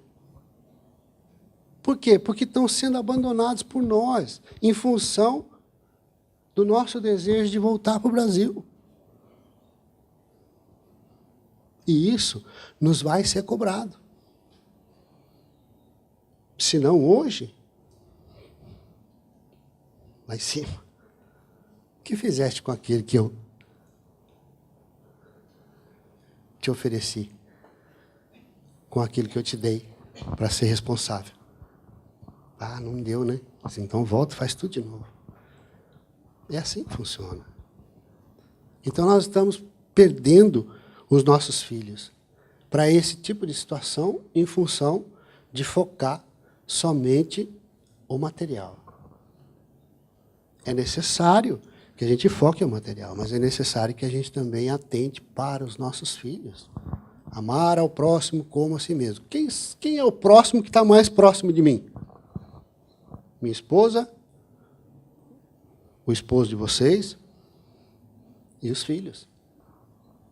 Por quê? Porque estão sendo abandonados por nós, em função do nosso desejo de voltar para o Brasil. E isso nos vai ser cobrado. Se não hoje, lá em cima. O que fizeste com aquele que eu te ofereci? Com aquilo que eu te dei para ser responsável? Ah, não deu, né? Assim, então volta e faz tudo de novo. É assim que funciona. Então nós estamos perdendo os nossos filhos para esse tipo de situação em função de focar somente o material. É necessário que a gente foque o material, mas é necessário que a gente também atente para os nossos filhos. Amar ao próximo como a si mesmo. Quem é o próximo que está mais próximo de mim? Minha esposa, o esposo de vocês e os filhos.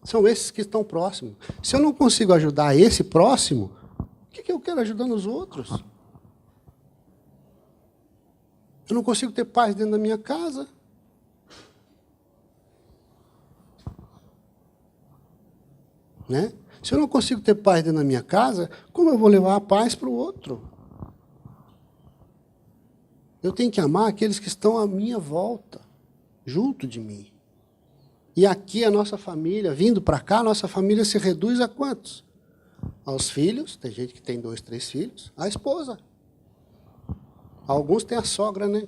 São esses que estão próximos. Se eu não consigo ajudar esse próximo, o que eu quero ajudando os outros? Eu não consigo ter paz dentro da minha casa. Né? Se eu não consigo ter paz dentro da minha casa, como eu vou levar a paz para o outro? Eu tenho que amar aqueles que estão à minha volta, junto de mim. E aqui a nossa família, vindo para cá, a nossa família se reduz a quantos? Aos filhos, tem gente que tem 2, 3 filhos, a esposa. Alguns têm a sogra, né?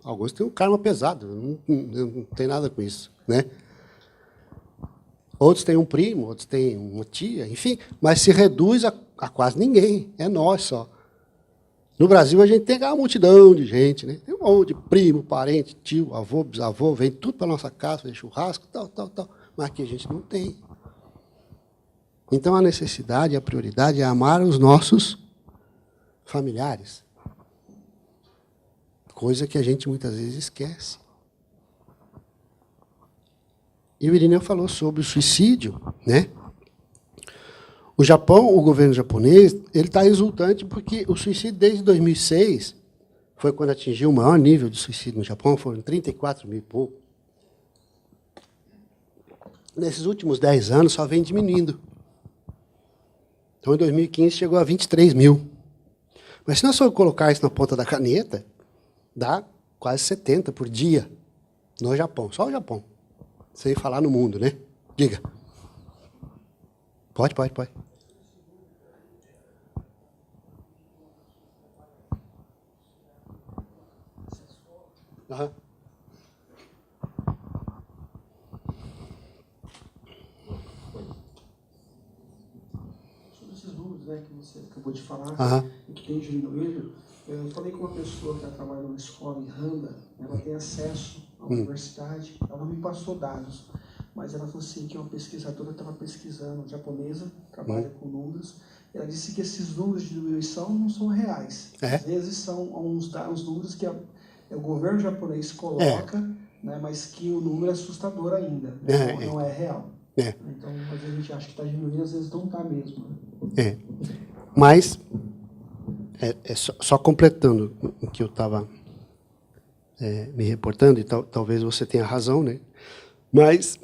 Alguns têm um karma pesado, não tem nada com isso, né? Outros têm um primo, outros têm uma tia, enfim, mas se reduz a quase ninguém, é nós só. No Brasil, a gente tem uma multidão de gente, né? Tem um monte de primo, parente, tio, avô, bisavô, vem tudo para a nossa casa, faz churrasco, tal. Mas aqui a gente não tem. Então, a necessidade, a prioridade é amar os nossos familiares. Coisa que a gente muitas vezes esquece. E o Irineu falou sobre o suicídio, né? O Japão, o governo japonês, ele está exultante porque o suicídio desde 2006 foi quando atingiu o maior nível de suicídio no Japão, foram 34 mil e pouco. Nesses últimos 10 anos só vem diminuindo. Então, em 2015 chegou a 23 mil. Mas se nós for colocar isso na ponta da caneta, dá quase 70 por dia no Japão, só o Japão. Sem falar no mundo, né? Diga. Pode. Uhum. Sobre esses números, né, que você acabou de falar, Uhum. e que tem diminuído, eu falei com uma pessoa que trabalha numa escola em Randa, ela tem acesso à universidade, ela não me passou dados, mas ela falou assim que uma pesquisadora estava pesquisando, japonesa, trabalha com números, ela disse que esses números de diminuição não são reais. Às vezes são uns números que o governo japonês coloca, né, mas que o número é assustador ainda, né, não é real. Então, às vezes a gente acha que está diminuindo, às vezes não está mesmo. Né? Mas, só completando o que eu estava me reportando, e talvez você tenha razão, né? Mas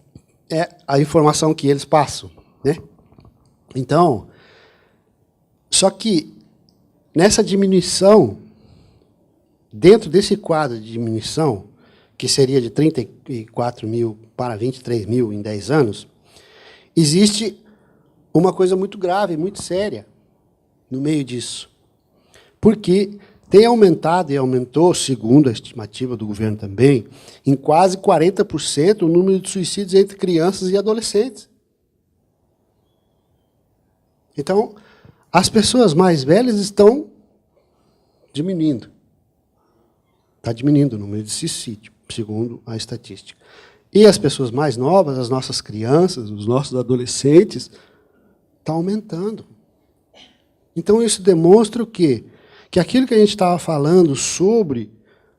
é a informação que eles passam, né? Então, só que nessa diminuição, dentro desse quadro de diminuição, que seria de 34 mil para 23 mil em 10 anos, existe uma coisa muito grave, muito séria no meio disso. Porque tem aumentado, e aumentou, segundo a estimativa do governo também, em quase 40% o número de suicídios entre crianças e adolescentes. Então, as pessoas mais velhas estão diminuindo. Está diminuindo o número de suicídio, segundo a estatística. E as pessoas mais novas, as nossas crianças, os nossos adolescentes, está aumentando. Então, isso demonstra o quê? Que aquilo que a gente estava falando sobre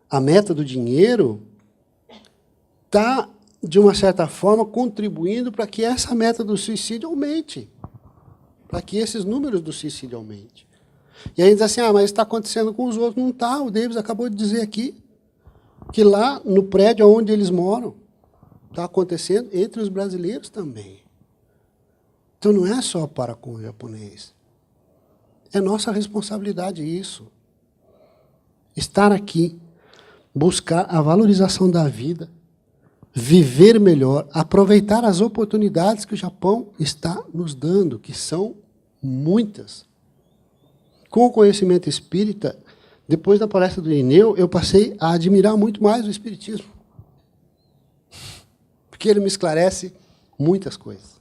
a meta do dinheiro está, de uma certa forma, contribuindo para que essa meta do suicídio aumente. Para que esses números do suicídio aumentem. E aí diz assim, mas está acontecendo com os outros. Não está, o Davis acabou de dizer aqui, que lá no prédio onde eles moram, está acontecendo entre os brasileiros também. Então não é só para com o japonês. É nossa responsabilidade isso. Estar aqui, buscar a valorização da vida, viver melhor, aproveitar as oportunidades que o Japão está nos dando, que são muitas. com o conhecimento espírita, depois da palestra do Irineu, eu passei a admirar muito mais o espiritismo. Porque ele me esclarece muitas coisas.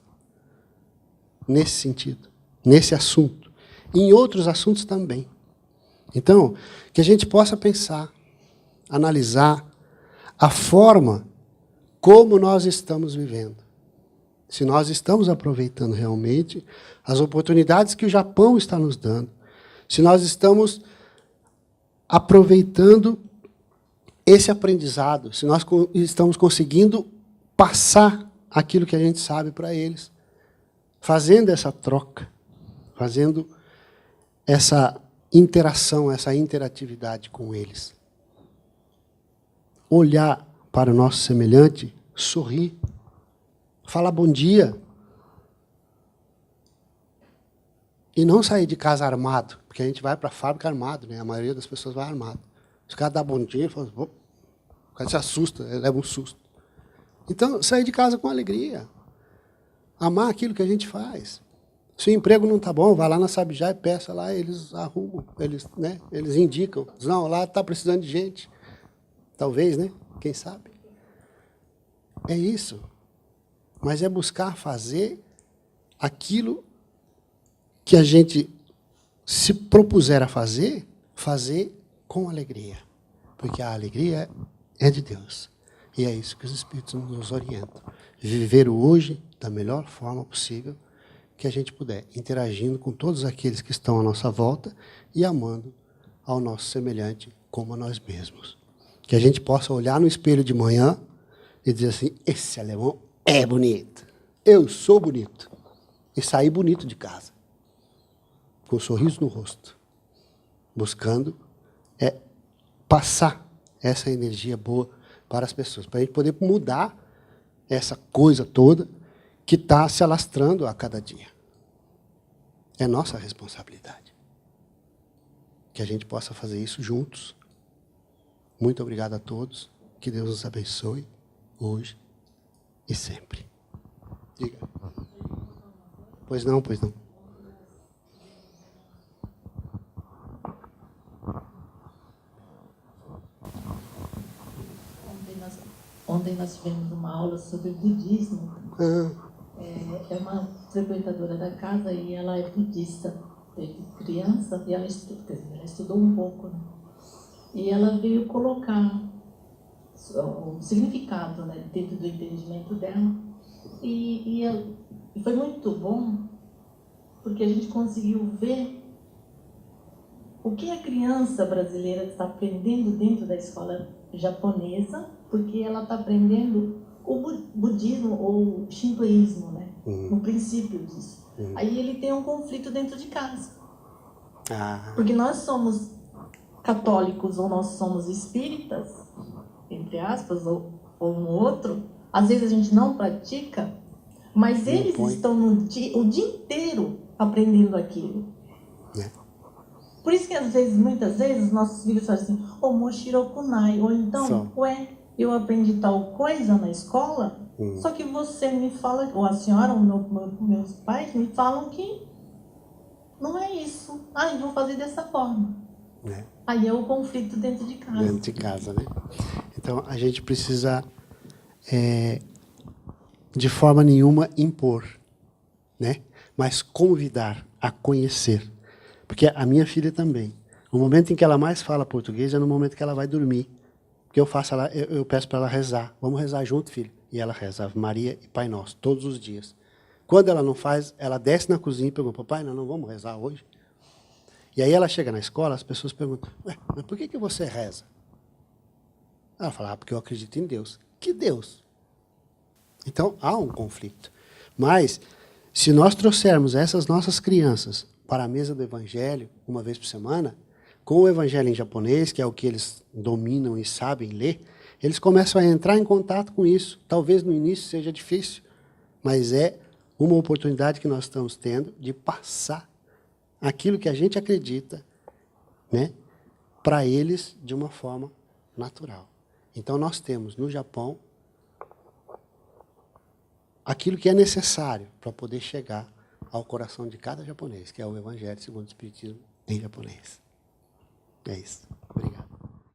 Nesse sentido, nesse assunto. E em outros assuntos também. Então, que a gente possa pensar, analisar a forma como nós estamos vivendo. Se nós estamos aproveitando realmente as oportunidades que o Japão está nos dando. Se nós estamos aproveitando esse aprendizado, se nós estamos conseguindo passar aquilo que a gente sabe para eles, fazendo essa troca, fazendo essa interação, essa interatividade com eles. Olhar para o nosso semelhante, sorrir, falar bom dia. E não sair de casa armado, porque a gente vai para a fábrica armado, né? A maioria das pessoas vai armado. Os caras dão bom dia, falam, o cara se assusta, leva um susto. Então, sair de casa com alegria. Amar aquilo que a gente faz. Se o emprego não está bom, vai lá na Sabijá e peça lá, eles arrumam, eles indicam. Não, lá está precisando de gente. Talvez, né? Quem sabe? É isso. Mas é buscar fazer aquilo que a gente se propuser a fazer, fazer com alegria. Porque a alegria é de Deus. E é isso que os Espíritos nos orientam. Viver o hoje da melhor forma possível que a gente puder, interagindo com todos aqueles que estão à nossa volta e amando ao nosso semelhante como a nós mesmos. Que a gente possa olhar no espelho de manhã e dizer assim, esse alemão é bonito. Eu sou bonito. E sair bonito de casa. Com um sorriso no rosto. Buscando passar essa energia boa para as pessoas. Para a gente poder mudar essa coisa toda que está se alastrando a cada dia. É nossa responsabilidade. Que a gente possa fazer isso juntos. Muito obrigado a todos. Que Deus nos abençoe hoje e sempre. Diga. Pois não, pois não. Ontem nós tivemos uma aula sobre budismo. É uma frequentadora da casa e ela é budista, desde criança, e ela estudou um pouco. Né? E ela veio colocar o significado, né, dentro do entendimento dela. E foi muito bom, porque a gente conseguiu ver o que a criança brasileira está aprendendo dentro da escola japonesa, porque ela está aprendendo o budismo ou o shintoísmo, né? No princípio disso. Aí ele tem um conflito dentro de casa. Porque nós somos católicos ou nós somos espíritas, entre aspas, ou um outro. Às vezes a gente não pratica, mas eles estão o dia inteiro aprendendo aquilo. Por isso que às vezes, muitas vezes, nossos filhos falam assim, Moshirokunai, ou então, eu aprendi tal coisa na escola, só que você me fala, ou a senhora, ou meus pais me falam que não é isso. Eu vou fazer dessa forma. Aí é o conflito dentro de casa. Dentro de casa, né? Então, a gente precisa, de forma nenhuma, impor, né? Mas convidar a conhecer. Porque a minha filha também. O momento em que ela mais fala português é no momento que ela vai dormir. Porque eu peço para ela rezar. Vamos rezar junto, filho? E ela reza Ave Maria e Pai Nosso, todos os dias. Quando ela não faz, ela desce na cozinha e pergunta, papai, não vamos rezar hoje? E aí ela chega na escola, as pessoas perguntam, mas por que você reza? Ela fala, porque eu acredito em Deus. Que Deus? Então, há um conflito. Mas, se nós trouxermos essas nossas crianças para a mesa do Evangelho, uma vez por semana, com o Evangelho em japonês, que é o que eles dominam e sabem ler, eles começam a entrar em contato com isso. Talvez no início seja difícil, mas é uma oportunidade que nós estamos tendo de passar aquilo que a gente acredita, né, para eles de uma forma natural. Então, nós temos no Japão aquilo que é necessário para poder chegar ao coração de cada japonês, que é o Evangelho segundo o Espiritismo em japonês. É isso. Obrigado.